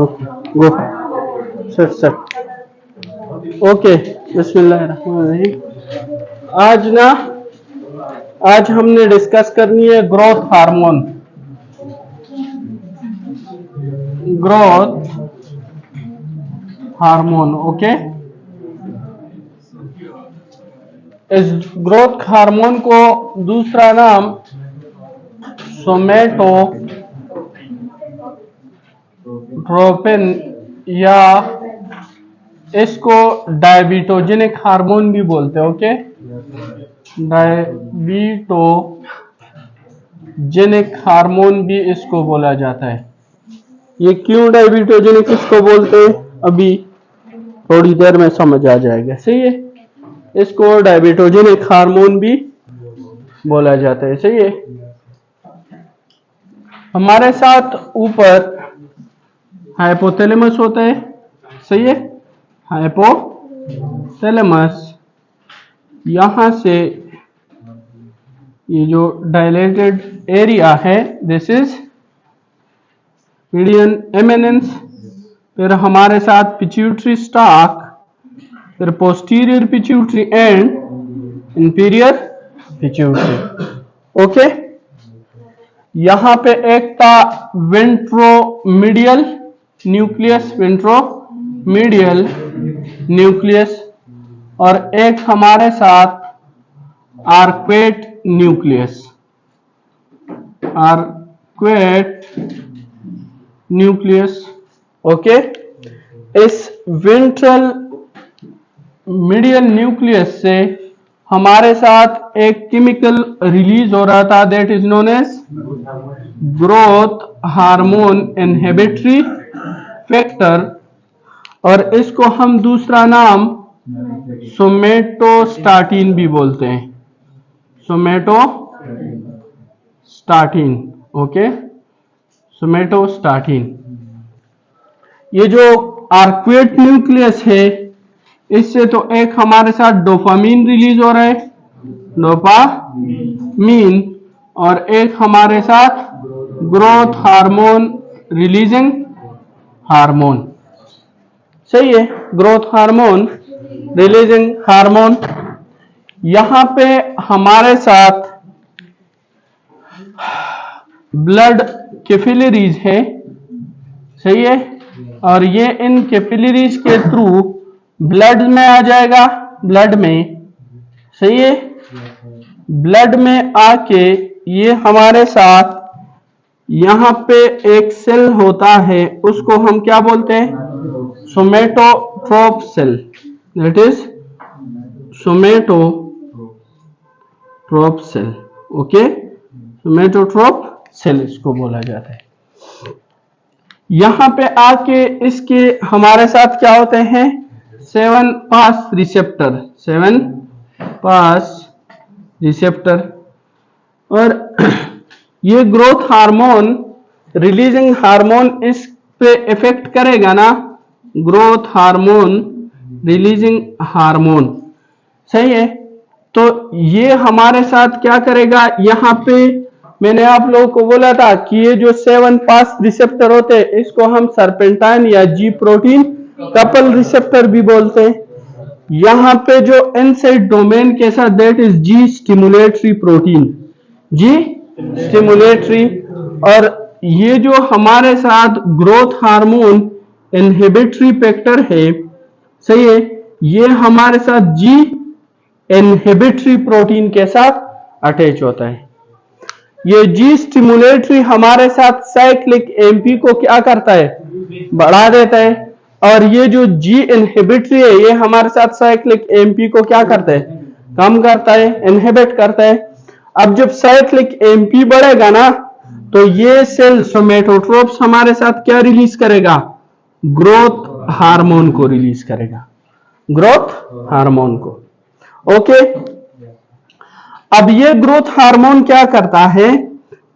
गो set okay. बिस्मिल्लाहिर्रहमानिर्रहीम। आज हमने डिस्कस करनी है ग्रोथ हार्मोन। ओके। इस ग्रोथ हार्मोन को दूसरा नाम सोमेटोट्रोपिन या इसको डायबिटोजेनिक हार्मोन भी बोलते हैं। ओके, डायबिटोजेनिक हार्मोन भी इसको बोला जाता है। ये क्यों डायबिटोजेनिक इसको बोलते हैं अभी थोड़ी देर में समझ आ जाएगा। सही है, इसको डायबिटोजेनिक हार्मोन भी बोला जाता है। सही है। हमारे साथ ऊपर हाइपोथैलेमस होता है। सही है, हाइपोथैलेमस। यहां से ये जो डायलेटेड एरिया है दिस इज मीडियन एमिनेंस। फिर हमारे साथ पिट्यूटरी स्टॉक, फिर posterior pituitary and inferior pituitary. Okay, यहां पे एक था वेंट्रोमीडियल न्यूक्लियस, और एक हमारे साथ आर्क्वेट न्यूक्लियस। ओके, इस वेंट्रल मीडियल न्यूक्लियस से हमारे साथ एक केमिकल रिलीज हो रहा था that is known as growth hormone inhibitory factor, और इसको हम दूसरा नाम सोमेटोस्टाटिन भी बोलते हैं। सोमेटोस्टाटिन। Okay, somatostatin. ये जो आर्क्वेट न्यूक्लियस है इससे तो एक हमारे साथ डोपामीन रिलीज हो रहा है, डोपामीन, और एक हमारे साथ ग्रोथ हार्मोन रिलीजिंग हार्मोन। सही है, ग्रोथ हार्मोन रिलीजिंग हार्मोन। यहां पे हमारे साथ ब्लड कैपिलरीज है। सही है, और ये इन कैपिलरीज के थ्रू ब्लड में आ जाएगा, ब्लड में। सही है, ब्लड में आके ये हमारे साथ यहां पे एक सेल होता है उसको हम क्या बोलते हैं, somatotrope cell. That is somatotrope cell. Okay, somatotrope cell इसको बोला जाता है। यहां पे आके इसके हमारे साथ क्या होते हैं, 7 पास रिसेप्टर, और ये ग्रोथ हार्मोन रिलीजिंग हार्मोन इस पे इफेक्ट करेगा ना, ग्रोथ हार्मोन रिलीजिंग हार्मोन। सही है, तो ये हमारे साथ क्या करेगा, यहां पे मैंने आप लोगों को बोला था कि ये जो 7 पास रिसेप्टर होते हैं इसको हम सरपेंटाइन या जी प्रोटीन कपल रिसेप्टर भी बोलते हैं। यहां पे जो इनसाइड डोमेन के साथ that is G stimulatory protein, G stimulatory. और ये जो हमारे साथ ग्रोथ हार्मोन इनहिबिटरी फैक्टर है, सही है, ये हमारे साथ जी इनहिबिटरी प्रोटीन के साथ अटैच होता है। ये जी स्टिमुलेटरी हमारे साथ साइक्लिक एमपी को क्या करता है, बढ़ा देता है, और ये जो जी इनहिबिटरी है ये हमारे साथ साइक्लिक एमपी को क्या करता है, कम करता है, इनहिबिट करता है। अब जब साइक्लिक एमपी बढ़ेगा ना तो ये सेल सोमेटोट्रोप्स हमारे साथ क्या रिलीज करेगा, ग्रोथ हार्मोन को रिलीज करेगा, ग्रोथ हार्मोन को। ओके, अब ये ग्रोथ हार्मोन क्या करता है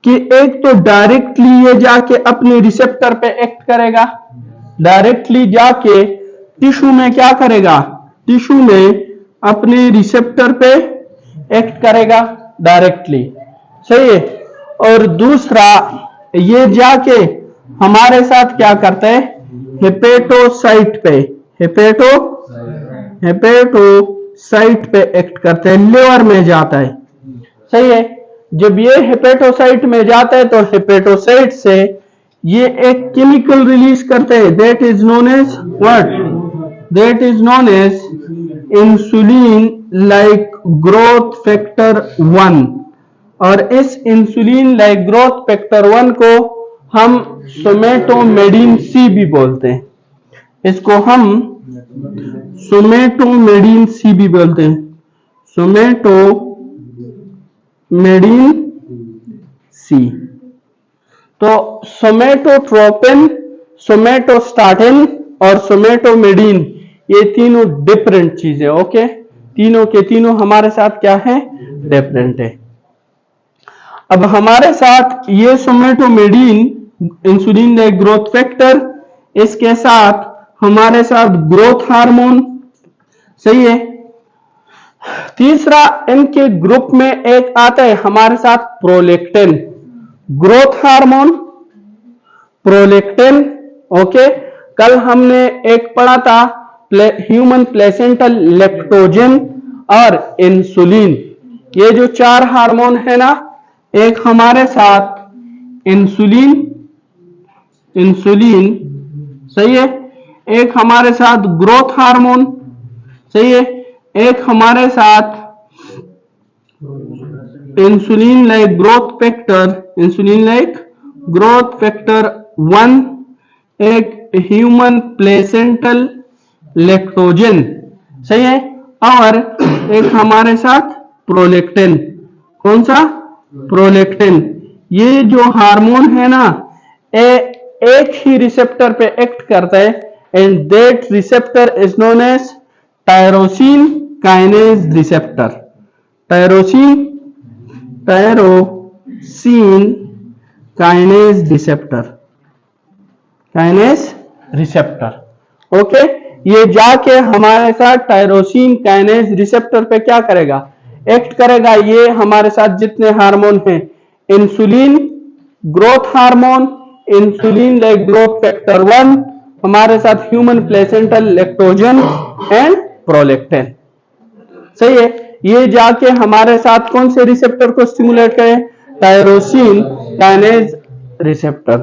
कि एक तो डायरेक्टली ये जाके अपने रिसेप्टर पे एक्ट करेगा, डायरेक्टली जाके टिश्यू में क्या करेगा, टिश्यू में अपने रिसेप्टर पे एक्ट करेगा डायरेक्टली। सही है, और दूसरा ये जाके हमारे साथ क्या करता है, हेपेटोसाइट पे हेपेटोसाइट पे एक्ट करते हैं, लिवर में जाता है। सही है। जब ये हेपेटोसाइट में जाता है तो हेपेटोसाइट से ये एक केमिकल रिलीज करते हैं, that is known as what, that is known as insulin like growth factor 1। और इस इंसुलिन लाइक ग्रोथ फैक्टर 1 को हम सोमेटोमेडिन सी भी बोलते हैं, इसको हम सोमेटोमेडिन सी भी बोलते हैं, सोमेटोमेडिन सी। तो सोमेटोट्रोपिन, सोमेटोस्टाटिन और सोमेटोमेडिन ये तीनों डिफरेंट चीजें, ओके, तीनों के तीनों हमारे साथ क्या है, डिफरेंट है। अब हमारे साथ ये सोमेटोमेडिन इंसुलिन लाइक ग्रोथ फैक्टर, इसके साथ हमारे साथ ग्रोथ हार्मोन। सही है। तीसरा इनके ग्रुप में एक आता है हमारे साथ prolactin, growth hormone, prolactin. Okay, कल हमने एक पढ़ा था ह्यूमन प्लेसेंटल लैक्टोजन और इंसुलिन। ये जो 4 हार्मोन है ना, एक हमारे साथ इंसुलिन, सही है, एक हमारे साथ ग्रोथ हार्मोन, सही है, एक हमारे साथ इंसुलिन लाइक ग्रोथ फैक्टर 1, एक ह्यूमन प्लेसेंटल लैक्टोजन, सही है, और एक हमारे साथ प्रोलेक्टिन। कौन सा, प्रोलेक्टिन। ये जो हार्मोन है ना, एक ही रिसेप्टर पे एक्ट करता है, and that receptor is known as tyrosine kinase receptor, tyrosine kinase receptor, okay. ये जाके हमारे साथ टायरोसिन काइनेज रिसेप्टर पे क्या करेगा, एक्ट करेगा। ये हमारे साथ जितने हार्मोन हैं, insulin, growth hormone, insulin like growth factor 1, हमारे साथ human placental lactogen and prolactin. सही है। ये जाके हमारे साथ कौन से रिसेप्टर को स्टिमुलेट करे, टायरोसिन काइनेज रिसेप्टर।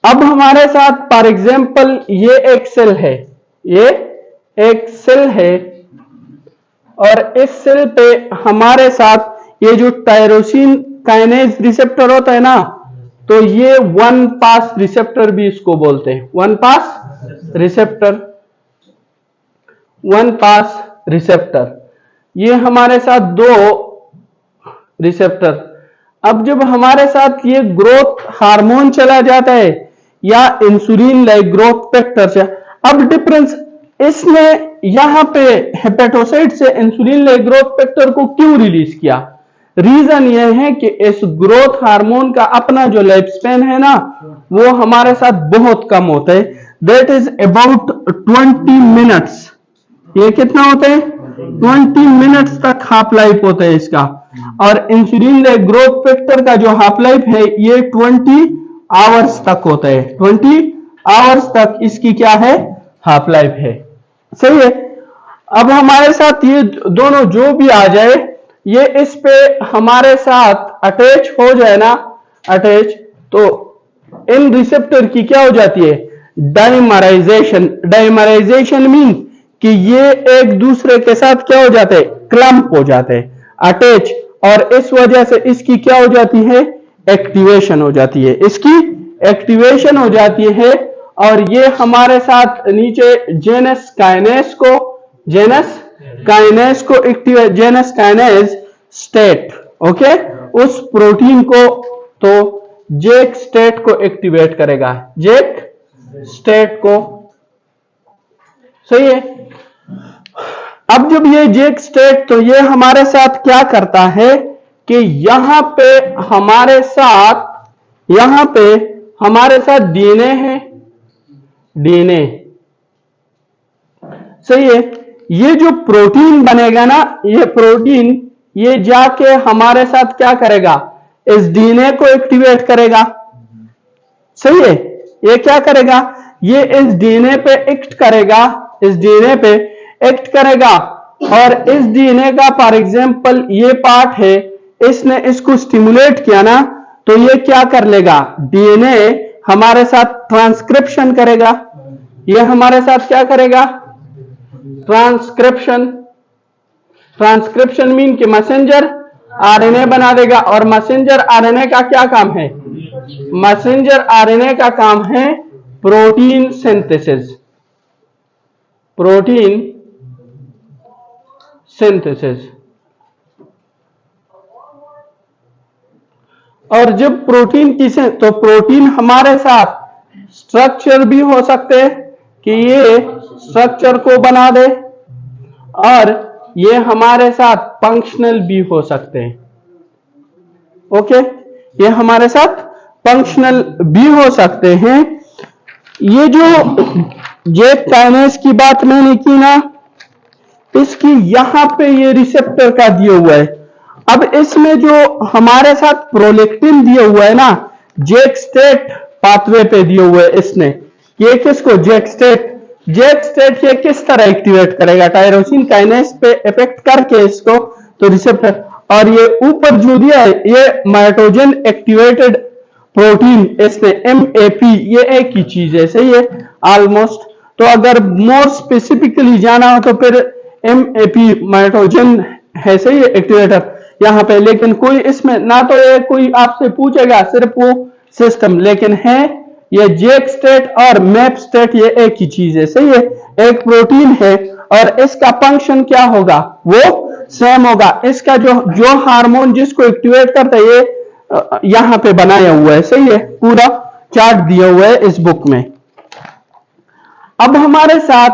अब हमारे साथ फॉर एग्जांपल ये एक सेल है, ये एक सेल है, और इस सेल पे हमारे साथ ये जो टायरोसिन काइनेज रिसेप्टर होता है ना, तो ये 1 पास रिसेप्टर भी इसको बोलते हैं, 1 पास रिसेप्टर। ये हमारे साथ 2 रिसेप्टर। अब जब हमारे साथ ये ग्रोथ हार्मोन चला जाता है या इंसुलिन लाइक ग्रोथ फैक्टर से, अब डिफरेंस इसने यहां पे हेपेटोसाइट से इंसुलिन लाइक ग्रोथ फैक्टर को क्यों रिलीज किया। रीजन यह है कि इस ग्रोथ हार्मोन का अपना जो लाइफ स्पैन है ना, वो हमारे साथ बहुत कम होता है, दैट इज अबाउट 20 मिनट्स। ये कितना होता है, 20 मिनट्स तक हाफ लाइफ होता है इसका। और इंसुलिन लाइक ग्रोथ फैक्टर का जो हाफ लाइफ है ये 20 आवर्स तक होता है, 20 आवर्स तक इसकी क्या है, हाफ लाइफ है। सही है। अब हमारे साथ ये दोनों जो भी आ जाए, ये इस पे हमारे साथ अटैच हो जाए ना, अटैच, तो इन रिसेप्टर की क्या हो जाती है, डाइमराइजेशन मीन कि ये एक दूसरे के साथ क्या हो जाते हैं, क्लम्प हो जाते हैं, अटैच, और इस वजह से इसकी क्या हो जाती है, एक्टिवेशन हो जाती है, इसकी एक्टिवेशन हो जाती है। और ये हमारे साथ नीचे जेनस काइनेज स्टेट, ओके, उस प्रोटीन को, तो जेक स्टेट को एक्टिवेट करेगा, जेक स्टेट को। सही है। अब जब ये जेक स्टेट, तो ये हमारे साथ क्या करता है कि यहां पे हमारे साथ डीएनए है, डीएनए। सही है। ये जो प्रोटीन बनेगा ना, ये प्रोटीन ये जाके हमारे साथ क्या करेगा, इस डीएनए को एक्टिवेट करेगा। सही है। ये क्या करेगा, ये इस डीएनए पे एक्ट करेगा, इस डीएनए पे एक्ट करेगा, और इस डीएनए का फॉर एग्जांपल ये पार्ट है, इसने इसको स्टिमुलेट किया ना, तो ये क्या कर लेगा, डीएनए हमारे साथ ट्रांसक्रिप्शन करेगा। ये हमारे साथ क्या करेगा, ट्रांसक्रिप्शन। ट्रांसक्रिप्शन मीन कि मैसेंजर आरएनए बना देगा। और मैसेंजर आरएनए का क्या काम है, मैसेंजर आरएनए का काम है प्रोटीन सिंथेसिस, प्रोटीन सिंथेसिस। और जब प्रोटीन की से, तो प्रोटीन हमारे साथ स्ट्रक्चर भी हो सकते हैं कि ये स्ट्रक्चर को बना दे, और ये हमारे साथ फंक्शनल भी हो सकते हैं। ओके, ये हमारे साथ फंक्शनल भी हो सकते हैं। ये जो जेक काइनेज की बात मैंने की ना, इसकी यहां पे ये रिसेप्टर का दिया हुआ है। अब इसमें जो हमारे साथ प्रोलेक्टिन दिया हुआ है ना, जेक स्टेट पाथवे पे दिया हुआ है इसने, ये किसको, जेक स्टेट। जेक स्टेट ये किस तरह एक्टिवेट करेगा, टायरोसिन काइनेज पे इफेक्ट करके इसको, तो रिसेप्टर। और ये ऊपर जो दिया है ये माइटोजन एक्टिवेटेड प्रोटीन, इसमें MAP, ये एक ही चीज है, सही है ऑलमोस्ट। तो अगर मोर स्पेसिफिकली जाना हो तो फिर MAP माइटोजन है, सही है एक्टिवेटर यहां पे। लेकिन कोई इसमें ना तो ये कोई आपसे पूछेगा सिर्फ वो सिस्टम, लेकिन है ये जेक स्टेट और मैप स्टेट, ये एक ही चीज है, सही है, एक प्रोटीन है। और इसका फंक्शन क्या होगा, वो सेम होगा। इसका जो हार्मोन जिसको एक्टिवेट करता है ये यहां पे बनाया हुआ है, सही है, पूरा चार्ट दिया हुआ है इस बुक में। अब हमारे साथ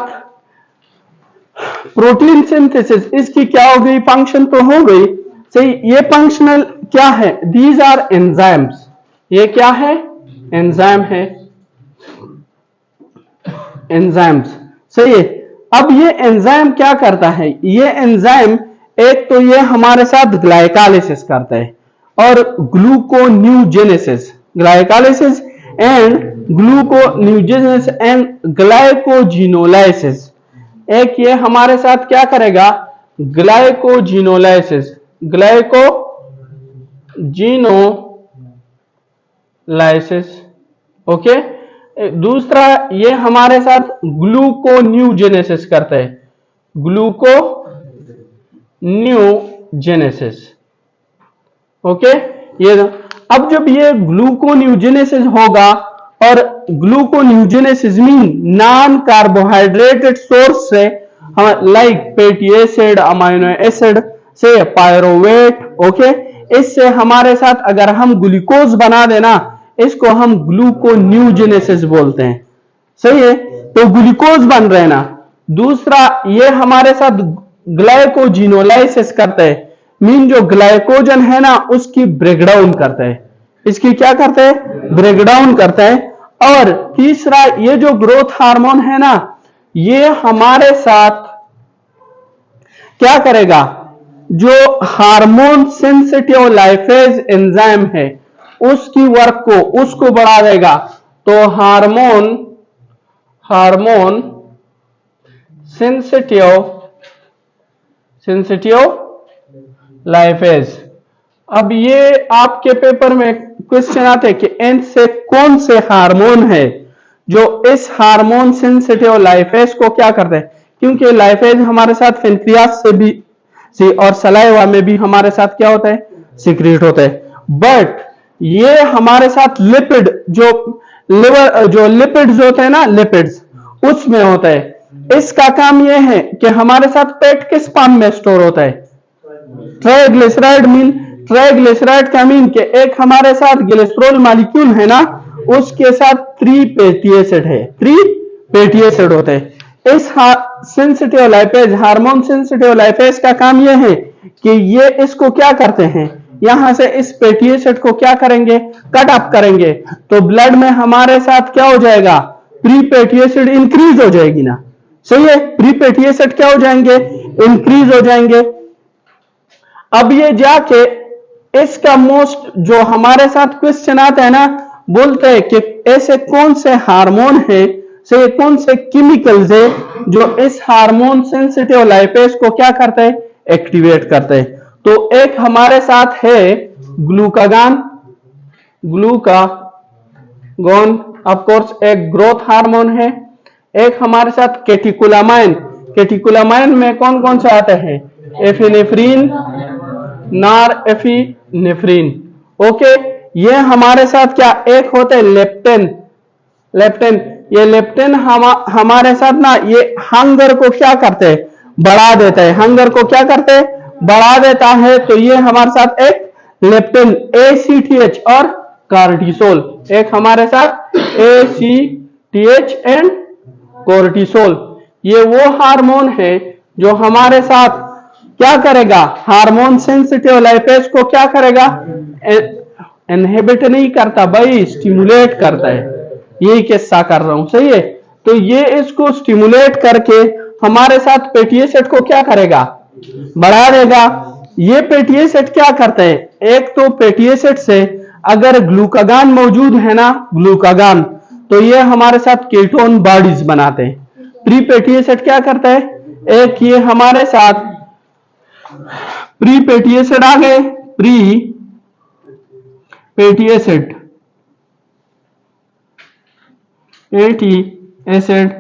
प्रोटीन सिंथेसिस, इसकी क्या हो गई, फंक्शन तो हो गई, सही। ये फंक्शनल क्या है, दीज आर एंजाइम्स, ये क्या है, एंजाइम है, एंजाइम्स, सही है। अब ये एंजाइम क्या करता है, ये एंजाइम एक तो ये हमारे साथ ग्लाइकोलाइसिस करता है और ग्लूकोन्यूजेनेसिस, ग्लाइकोलाइसिस एंड ग्लूकोन्यूजेनेसिस एंड ग्लाइकोजिनोलाइसिस। एक ये हमारे साथ क्या करेगा, ग्लाइकोजिनोलाइसिस, ग्लाइकोजिनोलाइसिस, ओके। दूसरा ये हमारे साथ ग्लूकोन्यूजेनेसिस करता है, ग्लूकोन्यूजेनेसिस, ओके। ये अब जब ये ग्लूकोन्यूजेनेसिस होगा, और ग्लूकोन्यूजेनेसिस मीन नॉन कार्बोहाइड्रेटेड सोर्स से, like fatty acid, amino acid से पायरोवेट, ओके, इससे हमारे साथ अगर हम ग्लूकोज बना देना, इसको हम ग्लूकोन्यूजेनेसिस बोलते हैं, सही है। तो ग्लूकोज बन रहे ना। दूसरा ये हमारे साथ ग्लाइकोजिनोलाइसिस करते हैं, मीन जो ग्लाइकोजन है ना उसकी ब्रेकडाउन करता है, इसकी क्या करता है, ब्रेकडाउन करता है। और तीसरा ये जो ग्रोथ हार्मोन है ना, ये हमारे साथ क्या करेगा, जो हार्मोन सेंसिटिव लाइफेज एंजाइम है उसकी वर्क को, उसको बढ़ा देगा। तो हार्मोन सेंसिटिव लाइफेज। अब ये आपके पेपर में क्वेश्चन आते हैं कि इन से कौन से हार्मोन है जो इस हार्मोन सेंसिटिव लाइफेज को क्या करते हैं, क्योंकि लाइफेज हमारे साथ पेनक्रियास से भी और सलाइवा में भी हमारे साथ क्या होता है, सीक्रेट होता है। बट ये हमारे साथ लिपिड, जो लिपिड्स होते हैं ना, लिपिड्स उसमें होता है। इसका काम यह है कि हमारे साथ पेट किस फॉर्म में स्टोर होता है, ट्राइग्लिसराइड मीन, ट्राइग्लिसराइड का मीन कि एक हमारे साथ ग्लिसरॉल मॉलिक्यूल है ना, उसके साथ 3 फैटी एसिड है, 3 फैटी एसिड होते हैं। इस sensitive lipase, hormone sensitive lipase का काम यह है कि ये इसको क्या करते हैं, यहां से इस फैटी एसिड को क्या करेंगे, कट अप करेंगे। तो ब्लड में हमारे साथ क्या हो जाएगा, प्री फैटी एसिड इंक्रीज हो जाएगी ना, सही है, प्री फैटी एसिड क्या हो जाएंगे, इंक्रीज हो जाएंगे। अब ये जाके इसका मोस्ट जो हमारे साथ क्वेश्चन आता है ना, बोलते हैं कि ऐसे कौन से हार्मोन है से कौन से केमिकल्स है जो इस हार्मोन सेंसिटिव लाइपेज को क्या करते हैं, एक्टिवेट करते हैं। तो एक हमारे साथ है ग्लूकागॉन, ग्लूकागॉन ऑफ कोर्स एक ग्रोथ हार्मोन है। एक हमारे साथ कैटेकोलामाइन, कैटेकोलामाइन में कौन कौन से आते हैं, एफिनेफ्रिन, नॉरएपिनेफ्रिन। ओके, ये हमारे साथ क्या एक होते हैं लेप्टिन, लेप्टिन। ये लेप्टिन हमारे साथ ना ये हंगर को क्या करते हैं, बढ़ा देता है, हंगर को क्या करते हैं, बढ़ा देता है। तो ये हमारे साथ एक लेप्टिन ACTH और कार्टिसोल, एक हमारे साथ ACTH एंड कोर्टिसोल। ये वो हार्मोन है जो हमारे साथ क्या करेगा, हार्मोन सेंसिटिव लाइपेज को क्या करेगा, इनहिबिट नहीं करता भाई, स्टिमुलेट करता है। यही किस्सा कर रहा हूं, सही है। तो ये इसको स्टिमुलेट करके हमारे साथ फैटी एसिड को क्या करेगा, बढ़ा देगा। ये फैटी एसिड क्या करते हैं, एक तो फैटी एसिड से अगर ग्लूकागॉन मौजूद है ना, ग्लूकागॉन, तो ये हमारे साथ कीटोन बॉडीज बनाते हैं। प्री फैटी एसिड क्या करता है, एक ये हमारे साथ प्री फैटी एसिड आ गए, pre fatty acid, fatty acid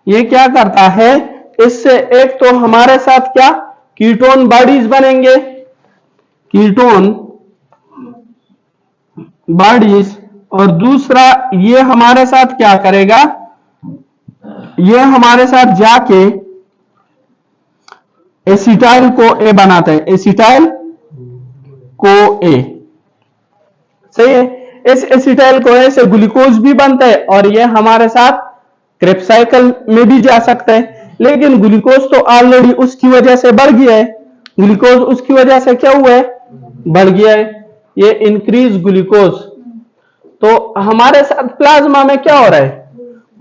ये क्या करता है, इससे एक तो हमारे साथ क्या कीटोन बॉडीज बनेंगे, कीटोन बॉडीज, और दूसरा ये हमारे साथ क्या करेगा, ये हमारे साथ जाके एसिटाइल को ए बनाता है, एसिटाइल को ए, सही है। इस एसिटाइल को ए से ग्लूकोज भी बनता है और ये हमारे साथ क्रेब्स साइकिल में भी जा सकता है। लेकिन ग्लूकोज तो ऑलरेडी उसकी वजह से बढ़ गया है, ग्लूकोज उसकी वजह से क्या हुआ है, बढ़ गया है, ये इंक्रीज ग्लूकोज। तो हमारे साथ प्लाज्मा में क्या हो रहा है,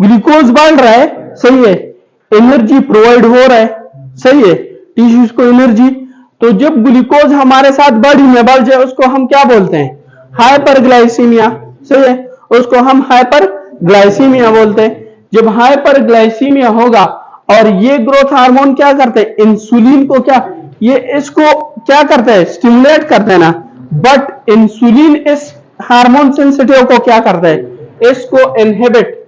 ग्लूकोज बढ़ रहा है, सही है, एनर्जी प्रोवाइड हो रहा है, सही है, टिश्यूज को एनर्जी। तो जब ग्लूकोज हमारे साथ बॉडी में बढ़ जाए उसको हम क्या बोलते हैं, हाइपरग्लाइसीमिया, सही है, उसको हम हाइपरग्लाइसीमिया बोलते हैं। जब हाइपरग्लाइसीमिया होगा और ये ग्रोथ हार्मोन क्या करते हैं, इंसुलिन को क्या, ये इसको क्या करते हैं, स्टिमुलेट करते हैं ना, बट इंसुलिन इस हार्मोन सेंसिटिव को क्या करता है, इसको इनहिबिट,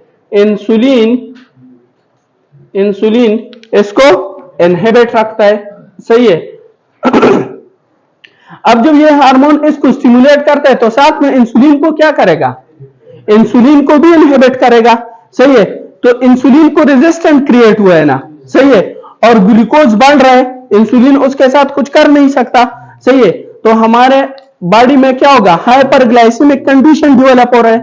इंसुलिन इसको इनहिबिट रखता है, सही है। अब जब ये हार्मोन इसको स्टिमुलेट करता है तो साथ में इंसुलिन को क्या करेगा, इंसुलिन को भी इनहिबिट करेगा, सही है। तो इंसुलिन को रेजिस्टेंट क्रिएट हुआ है ना, सही है, और ग्लूकोज बढ़ रहा है, इंसुलिन उसके साथ कुछ कर नहीं सकता, सही है। तो हमारे बॉडी में क्या होगा, हाइपरग्लाइसीमिक कंडीशन डेवलप हो रहा है,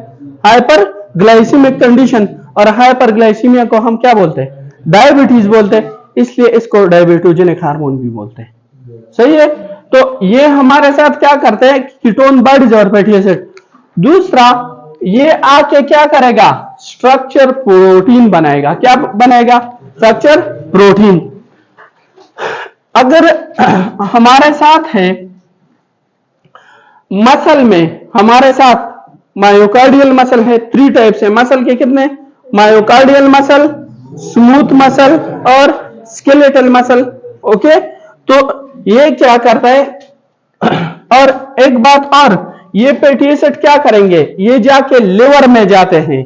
हाइपरग्लाइसीमिक कंडीशन, और हाइपरग्लाइसीमिया को हम क्या बोलते हैं, डायबिटीज बोलते हैं, इसलिए इसको डायबिटोजेनिक हार्मोन भी बोलते हैं, सही है। तो ये हमारे साथ क्या करते हैं, कीटोन बॉडीज और फैटी एसिड। दूसरा ये आके क्या करेगा, स्ट्रक्चर प्रोटीन बनाएगा, क्या बनाएगा, स्ट्रक्चर प्रोटीन। अगर हमारे साथ है मसल में, हमारे साथ मायोकार्डियल मसल है, 3 टाइप से मसल के, कितने, मायोकार्डियल मसल, स्मूथ मसल और स्केलेटल मसल, ओके। तो ये क्या करता है, और एक बात और, ये फैटी एसिड क्या करेंगे, ये जाके लिवर में जाते हैं,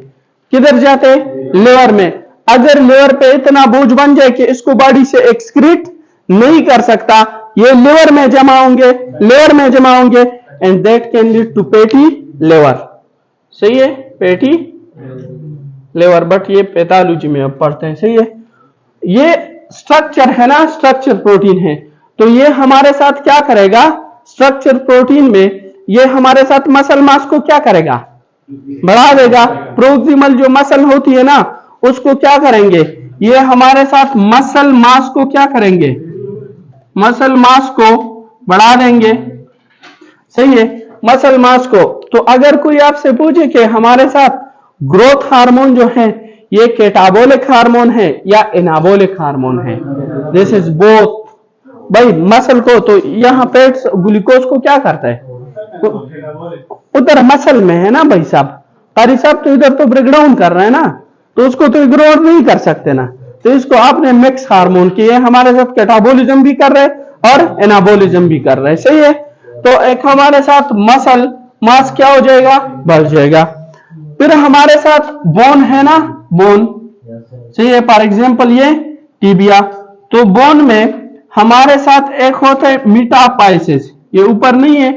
किधर जाते हैं, लिवर में। अगर लिवर पे इतना बोझ बन जाए कि इसको बॉडी से एक्सक्रीट नहीं कर सकता, ये लिवर में जमा होंगे, लिवर में जमा होंगे, and that can lead to fatty liver, सही है, फैटी लिवर। बट ये पैथोलॉजी में अब पढ़ते हैं, सही है। ये स्ट्रक्चर है ना, स्ट्रक्चर प्रोटीन है, तो ये हमारे साथ क्या करेगा, स्ट्रक्चर प्रोटीन में ये हमारे साथ मसल मास को क्या करेगा, बढ़ा देगा। प्रोक्सिमल जो मसल होती है ना, उसको क्या करेंगे, ये हमारे साथ मसल मास को क्या करेंगे, मसल मास को बढ़ा देंगे, सही है, मसल मास को। तो अगर कोई आपसे पूछे कि हमारे साथ ग्रोथ हार्मोन जो है ये कैटाबोलिक हार्मोन है या एनाबोलिक हार्मोन है, दिस इज बोथ भाई। मसल को तो यहाँ पे ग्लूकोज को क्या करता है, उधर मसल में है ना भाई साहब, कारी साहब तो इधर तो ब्रेकडाउन कर रहे हैं ना, तो उसको तो इग्नोर नहीं कर सकते ना। तो इसको आपने मिक्स हार्मोन की, हमारे साथ कैटाबोलिज्म भी कर रहे और एनाबोलिज्म भी कर रहे, सही है। तो एक हमारे साथ मसल मास क्या हो जाएगा, बढ़ जाएगा। फिर हमारे साथ बोन है ना, बोन, सही है। फॉर एग्जांपल ये टीबिया, तो बोन में हमारे साथ एक होता है मेटापाइसिस, ये ऊपर नहीं है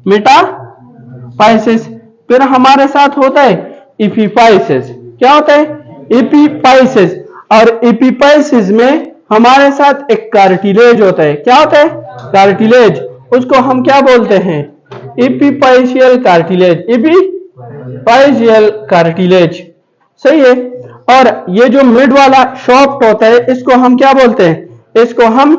मेटापाइसिस। फिर हमारे साथ होता है एपिपाइसिस, क्या होता है एपिपाइसिस। और एपिपाइसिस में हमारे साथ एक कार्टिलेज होता है, क्या होता है कार्टिलेज, उसको हम क्या बोलते हैं एपिपाइशियल कार्टिलेज, एपिपाइशियल कार्टिलेज, सही है। और ये जो मिड वाला सॉफ्ट होता है इसको हम क्या बोलते हैं, इसको हम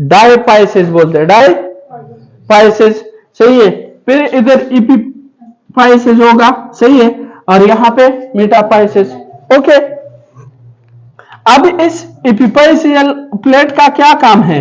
डायपाइसिस बोलते हैं, डायपाइसिस, सही है। फिर इधर एपिपाइसिस होगा, सही है, और यहां पे मेटापाइसिस, ओके। अब इस एपिपाइशियल प्लेट का क्या काम है,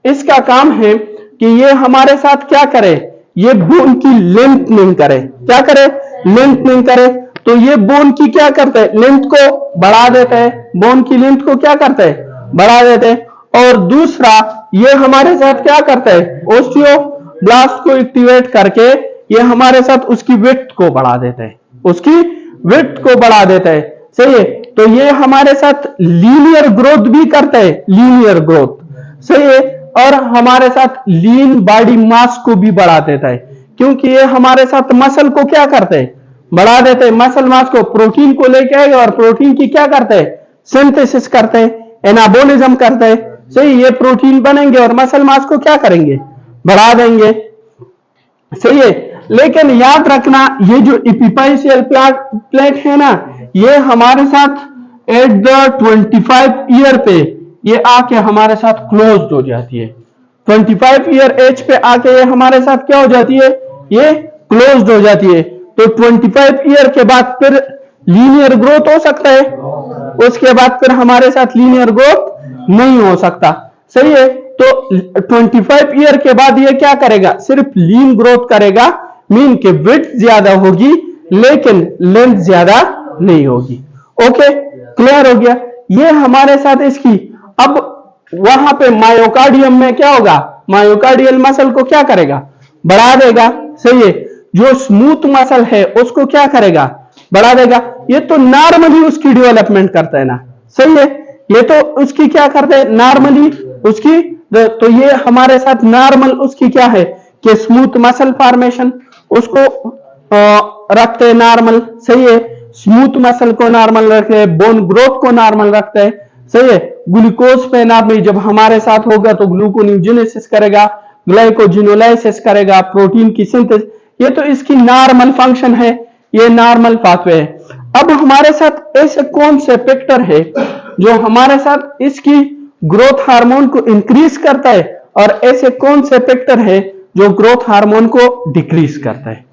इसका काम है कि ये हमारे साथ क्या करे, ये बोन की लेंथनिंग करे, क्या करे लेंथनिंग करे। तो ये बोन की क्या करते हैं, लेंथ को बढ़ा देते हैं, बोन की लेंथ को क्या करते हैं बढ़ा देते हैं। और दूसरा ये हमारे साथ क्या करते हैं, ओस्टियोब्लास्ट को एक्टिवेट करके ये हमारे साथ उसकी विड्थ को बढ़ा देते हैं, उसकी विड्थ को बढ़ा देते हैं, सही है। तो ये हमारे साथ लीनियर ग्रोथ भी करते हैं, लीनियर ग्रोथ, सही है। और हमारे साथ लीन बॉडी मास को भी बढ़ा देता है, क्योंकि ये हमारे साथ मसल को क्या करते हैं बढ़ा देते हैं, मसल मास को, प्रोटीन को लेके आएगा और प्रोटीन की क्या करते हैं सिंथेसिस करते हैं, एनाबोलिज्म करते हैं, सही। ये प्रोटीन बनेंगे और मसल मास को क्या करेंगे बढ़ा देंगे, सही है। लेकिन याद रखना ये जो एपिपाइशियल प्लेट है ना, ये हमारे साथ एट द 25 ईयर पे ये आके हमारे साथ क्लोज्ड हो जाती है, 25 ईयर एज पे आके ये हमारे साथ क्या हो जाती है, ये क्लोज्ड हो जाती है। तो 25 ईयर के बाद फिर लीनियर ग्रोथ हो सकता है, उसके बाद फिर हमारे साथ लीनियर ग्रोथ नहीं हो सकता, सही है। तो 25 ईयर के बाद ये क्या करेगा, सिर्फ लीन ग्रोथ करेगा, मीन के विड्थ ज्यादा होगी लेकिन लेंथ ज्यादा नहीं होगी, ओके क्लियर हो गया। ये हमारे साथ इसकी, अब वहां पे मायोकार्डियम में क्या होगा, मायोकार्डियल मसल को क्या करेगा बढ़ा देगा, सही है। जो स्मूथ मसल है उसको क्या करेगा बढ़ा देगा। ये तो नॉर्मली उसकी डेवलपमेंट करता है ना, सही है, ये तो उसकी क्या करते हैं नॉर्मली उसकी। तो ये हमारे साथ नॉर्मल उसकी क्या है कि स्मूथ मसल फॉर्मेशन उसको रखते हैं नॉर्मल, सही है। स्मूथ मसल को नॉर्मल रखते हैं, बोन ग्रोथ को नॉर्मल रखते हैं, सही है। ग्लूकोज पे नॉर्मल जब हमारे साथ होगा तो ग्लूकोन्यूजेनेसिस करेगा, ग्लाइकोजिनोलाइसिस करेगा, प्रोटीन की सिंथेसिस, ये तो इसकी नॉर्मल फंक्शन है, ये नॉर्मल पाथवे है। अब हमारे साथ ऐसे कौन से फैक्टर है जो हमारे साथ इसकी ग्रोथ हार्मोन को इंक्रीज करता है, और ऐसे कौन से फैक्टर है जो ग्रोथ हार्मोन को डिक्रीज करता है,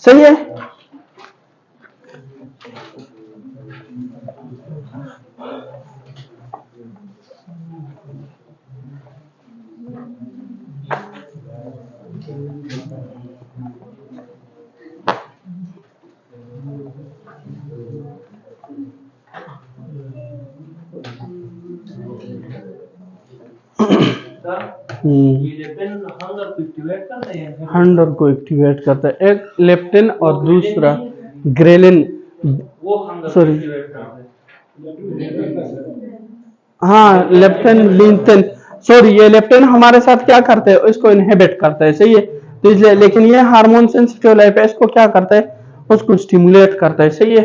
सही है। हंगर को एक्टिवेट करता है, एक लेप्टिन और दूसरा ग्रेलिन, सॉरी हाँ लेप्टिन लिंथिन, सॉरी ये लेप्टिन हमारे साथ क्या करते हैं, इसको इनहिबिट करता है, सही है। तो इसलिए, लेकिन ये हार्मोन सेंसिटिव लाइफ है, इसको क्या करता है उसको स्टिमुलेट करता है, सही है।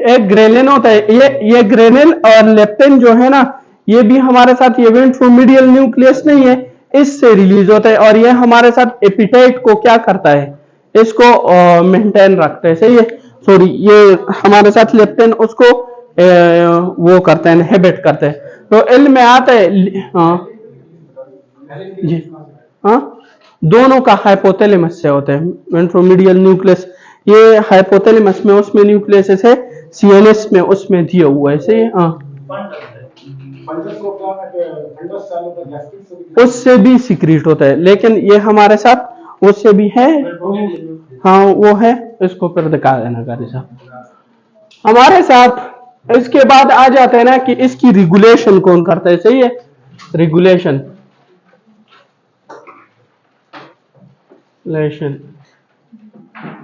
एक ग्रेलिन होता है, ये ग्रेलिन और लेप्टिन जो है ना, ये भी हमारे साथ ये वेंट्रोमीडियल न्यूक्लियस नहीं है, इससे रिलीज होता है, और ये हमारे साथ एपिटाइट को क्या करता है, इसको मेंटेन रखता है, सही है। सॉरी ये हमारे साथ लेप्टिन उसको वो करते हैं, इनहिबिट करते हैं। तो एल में आता है जी, हाँ दोनों का हाइपोथैलेमस से होता है, वेंट्रोमीडियल न्यूक्लियस ये हाइपोथैलेमस में उसमें न्यूक्लियस है, सीएनएस में उसमें दिया हुआ है, सही है। हाँ उससे भी सिक्रीट होता है, लेकिन ये हमारे साथ उससे भी है, हाँ वो है, इसको फिर दिखा देना कारी साहब। हमारे साथ इसके बाद आ जाता है ना कि इसकी रेगुलेशन कौन करता है, सही है, regulation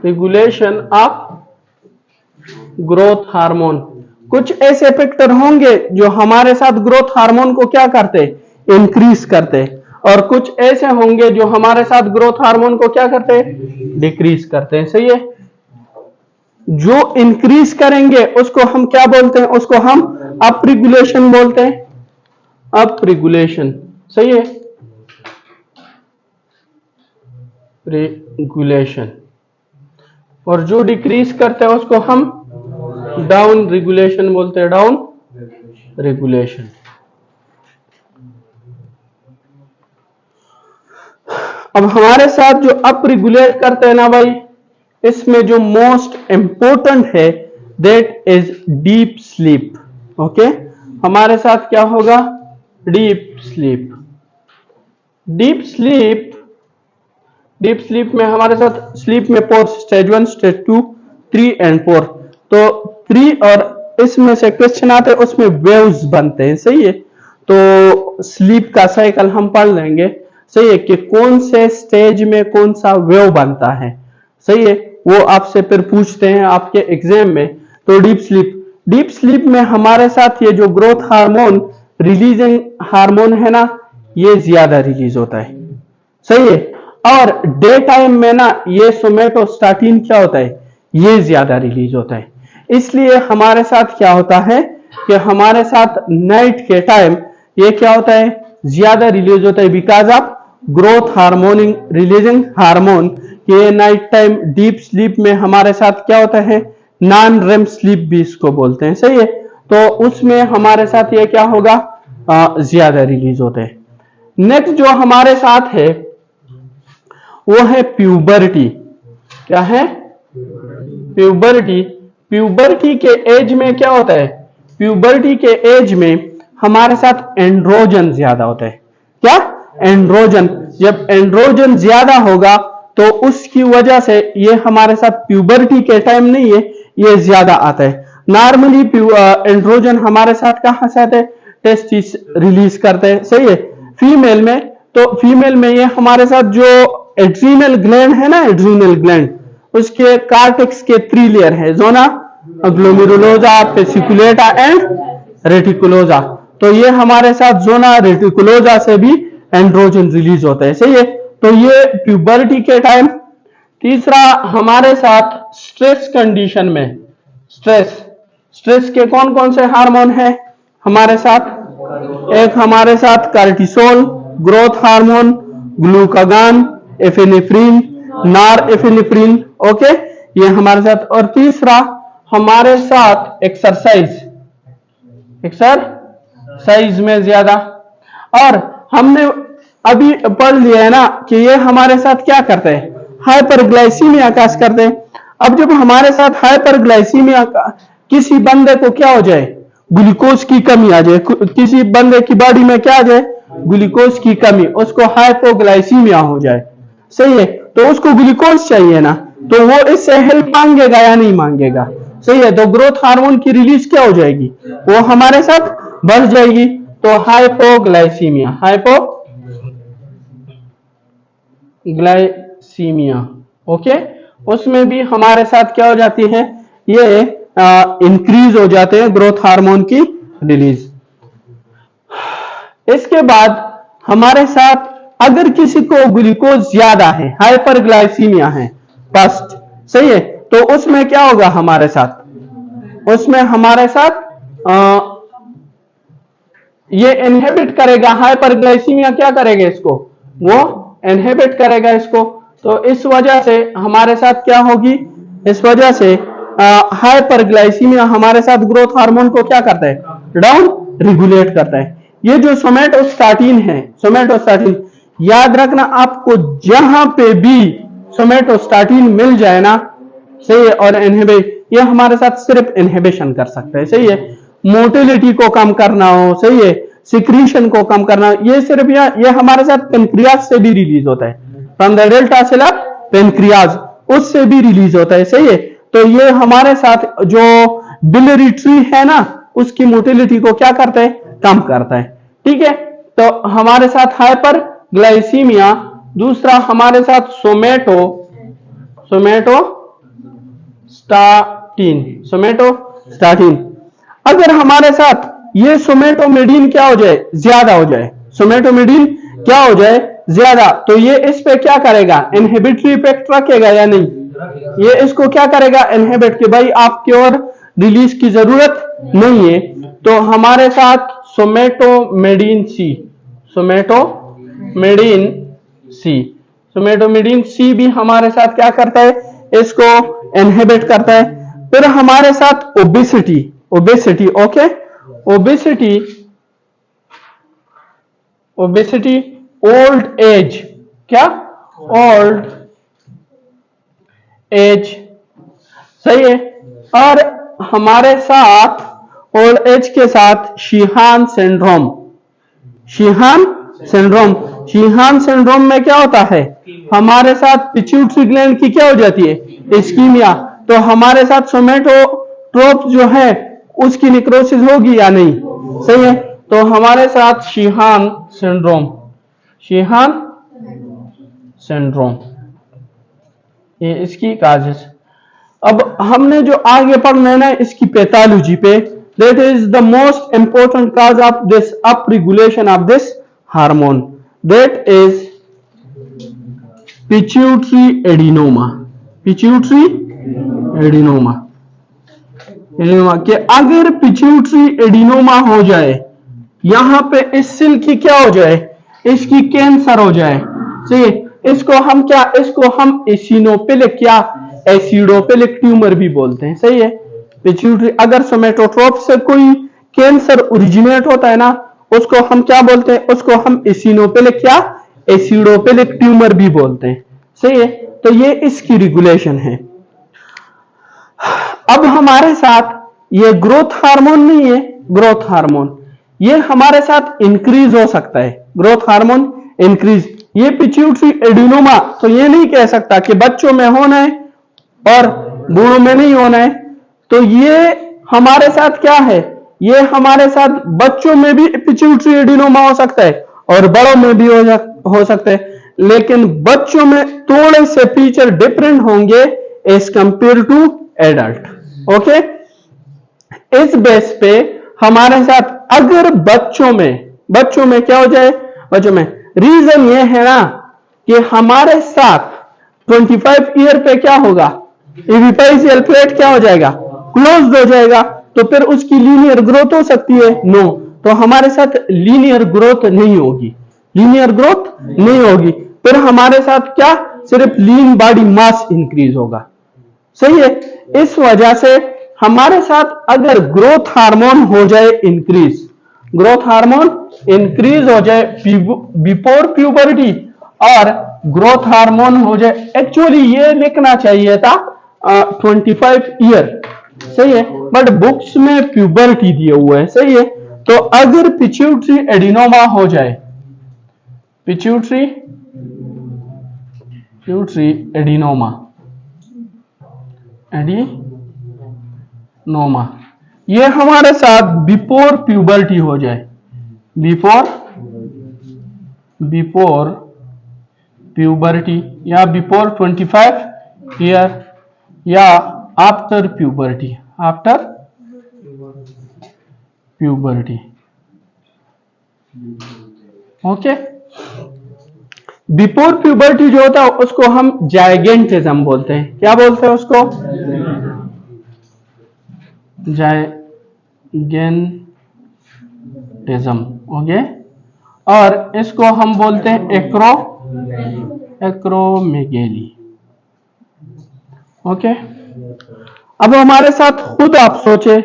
regulation of growth hormone. कुछ ऐसे फैक्टर होंगे जो हमारे साथ ग्रोथ हार्मोन को क्या करते, इंक्रीज करते, और कुछ ऐसे होंगे जो हमारे साथ ग्रोथ हार्मोन को क्या करते, डिक्रीज करते हैं, सही है। जो इंक्रीज करेंगे उसको हम क्या बोलते हैं, उसको हम अप रेगुलेशन बोलते हैं, अप रेगुलेशन, सही है, रेगुलेशन। और जो डिक्रीज करते हैं उसको हम डाउन रेगुलेशन बोलते हैं, डाउन रेगुलेशन। अब हमारे साथ जो अप रेगुलेट करते हैं ना भाई, इसमें जो मोस्ट इंपॉर्टेंट है that is deep sleep. Okay, हमारे साथ क्या होगा, deep sleep. Deep sleep, deep sleep में हमारे साथ स्लीप में 4 स्टेज 1, स्टेज 2, 3 एंड 4। तो 3 और इसमें से क्वेश्चन आते हैं, उसमें वेव्स बनते हैं, सही है। तो स्लीप का साइकिल हम पढ़ लेंगे, सही है, कि कौन से स्टेज में कौन सा वेव बनता है, सही है, वो आपसे फिर पूछते हैं आपके एग्जाम में। तो डीप स्लीप, डीप स्लीप में हमारे साथ ये जो ग्रोथ हार्मोन रिलीजिंग हार्मोन है ना, ये ज्यादा रिलीज होता है, सही है। और डे टाइम में ना ये सोमेटोस्टैटिन क्या होता है, ये ज्यादा रिलीज होता है। इसलिए हमारे साथ क्या होता है कि हमारे साथ नाइट के टाइम ये क्या होता है, ज्यादा रिलीज होता है, because of growth hormone releasing hormone. ये नाइट टाइम डीप स्लीप में हमारे साथ क्या होता है, नॉन रेम स्लीप भी इसको बोलते हैं, सही है। तो उसमें हमारे साथ ये क्या होगा, ज्यादा रिलीज होते हैं। नेक्स्ट जो हमारे साथ है वो है प्यूबर्टी। क्या है, प्यूबर्टी। प्यूबर्टी के एज में क्या होता है, प्यूबर्टी के एज में हमारे साथ एंड्रोजन ज्यादा होता है। क्या, एंड्रोजन। जब एंड्रोजन ज्यादा होगा तो उसकी वजह से ये हमारे साथ प्यूबर्टी के टाइम नहीं है, ये ज्यादा आता है। नॉर्मली एंड्रोजन हमारे साथ कहां से आते हैं, टेस्टिस रिलीज करते हैं, सही है। फीमेल में, तो फीमेल में ये हमारे साथ जो एड्रीनल ग्लैंड है ना, एड्रीनल ग्लैंड, उसके कार्टेक्स के 3 लेयर है, जोना, ग्लोमेरुलोसा, पेसिकुलेटा एंड रेटिकुलोसा। तो ये हमारे साथ जोना रेटिकुलोसा से भी एंड्रोजन रिलीज होता है, सही है। तो ये प्यूबर्टी के टाइम। तीसरा हमारे साथ स्ट्रेस कंडीशन में, स्ट्रेस, स्ट्रेस के कौन कौन से हार्मोन है हमारे साथ, एक हमारे साथ cortisol, growth hormone, glucagon, epinephrine, nor epinephrine, okay, ये हमारे साथ। और तीसरा हमारे साथ एक्सरसाइज, एक्सरसाइज में ज्यादा। और हमने अभी पढ़ लिया है ना कि ये हमारे साथ क्या करते हैं, हाइपरग्लाइसीमिया का करते हैं। अब जब हमारे साथ हाइपरग्लाइसीमिया का, किसी बंदे को क्या हो जाए, ग्लूकोज की कमी आ जाए, किसी बंदे की बॉडी में क्या आ जाए, ग्लूकोज की कमी, उसको हाइपोग्लाइसीमिया हो जाए, सही है। तो उसको ग्लूकोज चाहिए ना, तो वो इससे हेल्प मांगेगा या नहीं मांगेगा, सही है। तो ग्रोथ हार्मोन की रिलीज क्या हो जाएगी, वो हमारे साथ बढ़ जाएगी। तो हाइपोग्लाइसीमिया, हाइपोग्लाइसीमिया, ओके, उसमें भी हमारे साथ क्या हो जाती है, ये इंक्रीज हो जाते हैं ग्रोथ हार्मोन की रिलीज। इसके बाद हमारे साथ अगर किसी को ग्लूकोज ज्यादा है, हाइपरग्लाइसीमिया है फर्स्ट, सही है, तो उसमें क्या होगा हमारे साथ, उसमें हमारे साथ ये इनहिबिट करेगा, हाइपरग्लाइसीमिया क्या करेगा इसको, वो इनहिबिट करेगा इसको। तो इस वजह से हमारे साथ क्या होगी, इस वजह से हाइपरग्लाइसीमिया हमारे साथ ग्रोथ हार्मोन को क्या करता है, डाउन रेगुलेट करता है। ये जो सोमेटोस्टैटिन है, सोमेटोस्टैटिन याद रखना, आपको जहां पे भी सोमेटोस्टैटिन मिल जाए ना, सही है, और इनहिबिट, ये हमारे साथ सिर्फ इनहिबिशन कर सकता है, सही है। मोटिलिटी को कम करना हो, सही है, सिक्रीशन को कम करना, ये सिर्फ ये हमारे साथ पेनक्रियाज से भी रिलीज होता है, from the delta cell pancreas, उससे भी रिलीज होता है, सही है। तो ये हमारे साथ जो बिलियरी ट्री है ना, उसकी मोटिलिटी को क्या करता है, कम करता है। ठीक है, तो हमारे साथ हाइपर ग्लाइसीमिया, दूसरा हमारे साथ सोमेटोस्टाटिन। अगर हमारे साथ ये सोमेटोमेडिन क्या हो जाए, ज्यादा हो जाए, सोमेटोमेडिन क्या हो जाए, ज्यादा, तो ये इस पे क्या करेगा, इनहिबिटरी इफेक्ट रखेगा या नहीं, ये इसको क्या करेगा, इनहिबिट, कि भाई आपकी और रिलीज की जरूरत नहीं है। तो हमारे साथ सोमेटोमेडिन सी भी हमारे साथ क्या करता है, इसको इनहिबिट करता है। फिर हमारे साथ obesity, okay, obesity, old age, क्या, ओल्ड एज, सही है। और हमारे साथ ओल्ड एज के साथ शीहान सिंड्रोम में क्या होता है, हमारे साथ पिट्यूटरी ग्लैंड की क्या हो जाती है, इस्कीमिया। तो हमारे साथ सोमेटोट्रोप जो है उसकी निक्रोसिस होगी या नहीं, सही है। तो हमारे साथ शीहान सिंड्रोम ये इसकी काजेस। अब हमने जो आगे पढ़ना है ना इसकी पैथोलॉजी पे, that is the most important cause of this up regulation of this hormone, that is pituitary adenoma कि अगर पिट्यूटरी एडिनोमा हो जाए, यहां पे इस सेल की क्या हो जाए, इसकी कैंसर हो जाए, सही, इसको हम एसिनोफिलिक या एसिडोफिलिक ट्यूमर भी बोलते हैं, सही है। पिट्यूटरी, अगर सोमेटोट्रोप से कोई कैंसर ओरिजिनेट होता है ना, उसको हम क्या बोलते हैं, उसको हम एसिनोफिलिक या एसिडोफिलिक ट्यूमर भी बोलते हैं, सही है। तो ये इसकी रेगुलेशन है। अब हमारे साथ ये ग्रोथ हार्मोन नहीं है, ग्रोथ हार्मोन ये हमारे साथ इंक्रीज हो सकता है, ग्रोथ हार्मोन इंक्रीज। ये पिट्यूटरी एडिनोमा तो ये नहीं कह सकता कि बच्चों में होना है और बूढ़ों में नहीं होना है। तो ये हमारे साथ क्या है, ये हमारे साथ बच्चों में भी पिट्यूटरी एडिनोमा हो सकता है और बड़ों में भी हो सकता है, लेकिन बच्चों में थोड़े से फीचर डिफरेंट होंगे as compared to adult, okay. इस बेस पे हमारे साथ अगर बच्चों में क्या हो जाए, बच्चों में, रीजन ये है ना कि हमारे साथ 25 ईयर पे क्या होगा, एपिफाइसियल प्लेट क्या हो जाएगा, क्लोज्ड हो जाएगा, तो फिर उसकी लीनियर ग्रोथ हो सकती है, नो। तो हमारे साथ लीनियर ग्रोथ नहीं होगी, फिर हमारे साथ क्या, सिर्फ लीन बॉडी मास इंक्रीज होगा, सही है। इस वजह से हमारे साथ अगर ग्रोथ हार्मोन हो जाए इंक्रीज हो जाए बिफोर प्यूबर्टी, और ग्रोथ हार्मोन हो जाए, एक्चुअली ये लिखना चाहिए था 25 ईयर, सही है, बट बुक्स में प्यूबर्टी दिए हुए है, सही है। तो अगर पिट्यूटरी एडिनोमा हो जाए, पिट्यूटरी एडिनोमा ये हमारे साथ बिफोर प्यूबर्टी हो जाए, बिफोर प्यूबर्टी या बिफोर 25 ईयर या after puberty, okay. Before puberty जो होता है उसको हम जाइगेंटिज्म बोलते हैं, क्या बोलते हैं उसको, जाइगेंटिज्म, ओके। और इसको हम बोलते हैं एक्रोमेगेली, ओके। अब हमारे साथ खुद आप सोचे,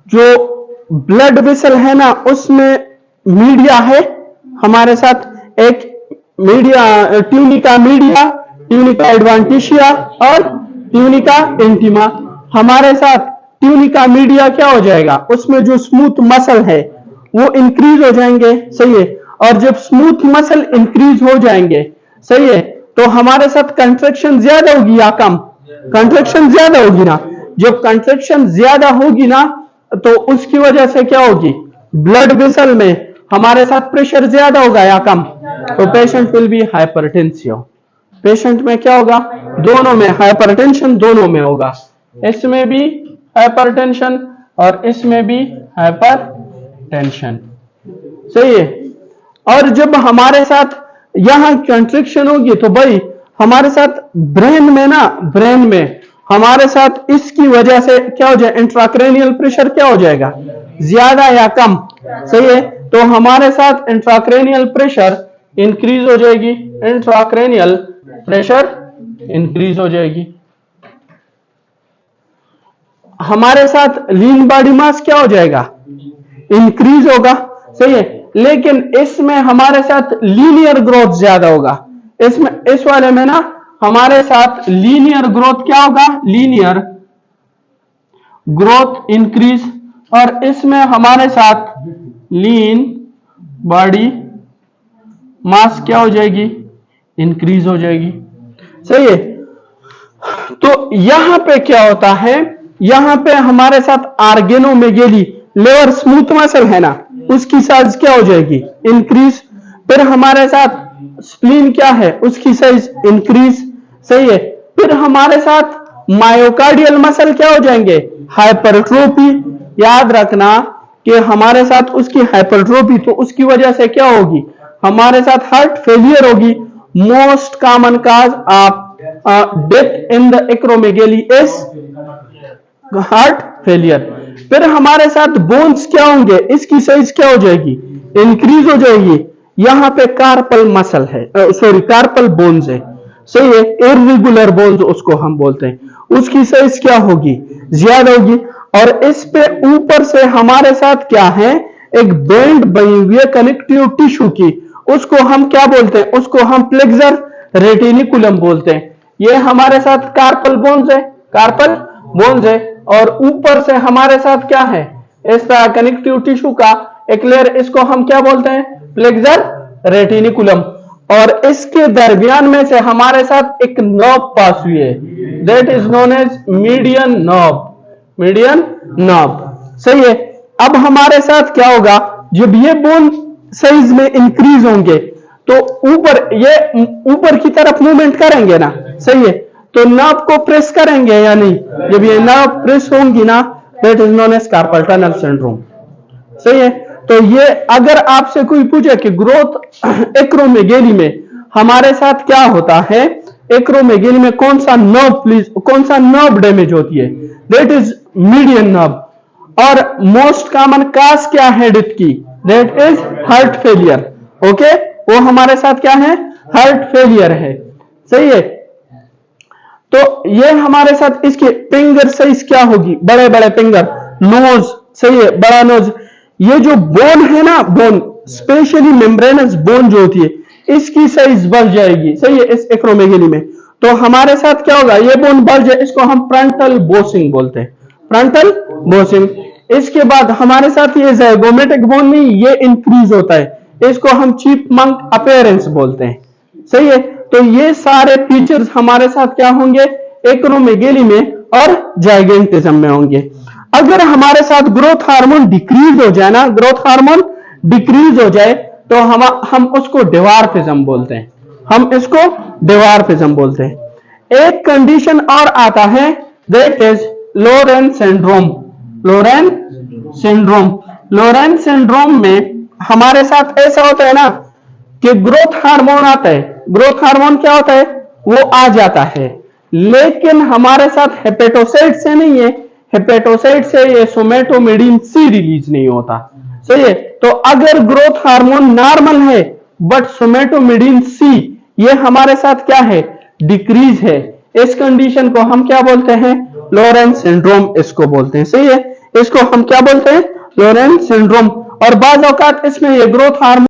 जो ब्लड वेसल है ना उसमें मीडिया है, हमारे साथ एक मीडिया, ट्यूनिका एडवांटिशिया और ट्यूनिका इंटीमा। हमारे साथ ट्यूनिका मीडिया क्या हो जाएगा, उसमें जो स्मूथ मसल है वो इंक्रीज हो जाएंगे, सही है। और जब स्मूथ मसल इंक्रीज हो जाएंगे, सही है, तो हमारे साथ कंट्रैक्शन ज्यादा होगी या कम, कंट्रैक्शन ज्यादा होगी ना, जब कंट्रैक्शन ज्यादा होगी ना तो उसकी वजह से क्या होगी, ब्लड वेसल में हमारे साथ प्रेशर ज्यादा होगा या कम, तो patient will be hypertensive. Patient में क्या होगा, दोनों में हाइपरटेंशन, दोनों में होगा, इसमें भी हाइपरटेंशन और इसमें भी हाइपरटेंशन। सही है। और जब हमारे साथ यहां कंट्रैक्शन होगी तो भाई हमारे साथ ब्रेन में ना, ब्रेन में हमारे साथ इसकी वजह से क्या हो जाए, इंट्राक्रैनियल प्रेशर क्या हो जाएगा, ज्यादा या कम। सही है। तो हमारे साथ इंट्राक्रैनियल प्रेशर इंक्रीज हो जाएगी, इंट्राक्रैनियल प्रेशर इंक्रीज हो जाएगी। हमारे साथ लीन बॉडी मास क्या हो जाएगा, इंक्रीज होगा। सही है। लेकिन इसमें हमारे साथ लीनियर ग्रोथ ज्यादा होगा, इसमें इस वाले में ना हमारे साथ लीनियर ग्रोथ क्या होगा, लीनियर ग्रोथ इंक्रीज, और इसमें हमारे साथ लीन बॉडी मास क्या हो जाएगी, इंक्रीज हो जाएगी। सही है। तो यहां पे क्या होता है, यहां पे हमारे साथ ऑर्गेनोमेगेली, लेवर स्मूथ मसल है ना, उसकी साइज क्या हो जाएगी, इंक्रीज। फिर हमारे साथ स्प्लीन क्या है, उसकी साइज इंक्रीज। सही है। फिर हमारे साथ मायोकार्डियल मसल क्या हो जाएंगे, हाइपरट्रोफी। याद रखना कि हमारे साथ उसकी हाइपरट्रोफी, तो उसकी वजह से क्या होगी, हमारे साथ हार्ट फेलियर होगी। Most common cause of death in the acromegaly is heart failure. फिर हमारे साथ बोन्स क्या होंगे, इसकी साइज क्या हो जाएगी, इंक्रीज हो जाएगी। यहां पे कार्पल मसल है, सॉरी कार्पल बोन्स है। सही है। इर्रेगुलर बोन्स उसको हम बोलते हैं, उसकी साइज क्या होगी, ज्यादा होगी। और इस पे ऊपर से हमारे साथ क्या है, एक बैंड बनी हुई है कनेक्टिव टिश्यू की, उसको हम क्या बोलते हैं, उसको हम फ्लेक्सर रेटिनिकुलम बोलते हैं। ये हमारे साथ कार्पल बोन्स है, कार्पल बोन्स है। और ऊपर से हमारे साथ क्या है, इस तरह कनेक्टिव टिश्यू का एक लेयर, इसको हम क्या बोलते हैं, फ्लेक्सर रेटिनिकुलम। और इसके दरमियान में से हमारे साथ एक नर्व पास हुई है, that is known as median nerve, median nerve. सही है। अब हमारे साथ क्या होगा, जब ये बोन साइज में इंक्रीज होंगे तो ऊपर, ये ऊपर की तरफ मूवमेंट करेंगे ना। सही है। तो नर्व को प्रेस करेंगे या नहीं, जब ये नर्व प्रेस होंगी ना, that is known as carpal tunnel syndrome. सही है। तो ये अगर आपसे कोई पूछे कि ग्रोथ एक्रोमेगेली में हमारे साथ क्या होता है, एक्रोमेगेली में कौन सा नर्व, प्लीज कौन सा नर्व डैमेज होती है, दैट इज मीडियन नर्व। और मोस्ट कॉमन काज क्या है डेथ की, that is heart failure. Okay, वो हमारे साथ क्या है, हार्ट फेलियर है। सही है। तो ये हमारे साथ इसके फिंगर साइज क्या होगी, बड़े बड़े फिंगर, नोज। सही है, बड़ा नोज। ये जो बोन है ना, बोन स्पेशली मेम्ब्रेनस बोन जो होती है, इसकी साइज बढ़ जाएगी। सही है, इस एक्रोमेगेली में। तो हमारे साथ क्या होगा, ये बोन बढ़ जाए, इसको हम फ्रंटल बोसिंग बोलते हैं, फ्रंटल बोसिंग। इसके बाद हमारे साथ ये ज़ाइगोमेटिक बोन नहीं, ये इंक्रीज होता है, इसको हम चिपमंक अपीयरेंस बोलते हैं। सही है। तो ये सारे फीचर्स हमारे साथ क्या होंगे, एक्रोमेगेली में और जाइगेंटिज्म में होंगे। अगर हमारे साथ ग्रोथ हार्मोन डिक्रीज हो जाए ना, ग्रोथ हार्मोन डिक्रीज हो जाए, तो हम उसको डिवार्फिज्म बोलते हैं, हम इसको डिवार्फिज्म बोलते हैं। एक कंडीशन और आता है, that is Lorentz syndrome. Lorentz syndrome, Lorentz syndrome में हमारे साथ ऐसा होता है ना कि ग्रोथ हार्मोन आता है, ग्रोथ हार्मोन क्या होता है, वो आ जाता है, लेकिन हमारे साथ हेपेटोसाइट से नहीं है, हेपेटोसाइट से ये सोमेटोमेडिन सी रिलीज नहीं होता। सही है। तो अगर ग्रोथ हार्मोन नॉर्मल है बट सोमेटोमेडिन सी ये हमारे साथ क्या है, डिक्रीज है, इस कंडीशन को हम क्या बोलते हैं, लोरेंज सिंड्रोम इसको बोलते हैं। सही है। इसको हम क्या बोलते हैं, लोरेंज सिंड्रोम। और बाज़ औकात इसमें ये ग्रोथ हार्मोन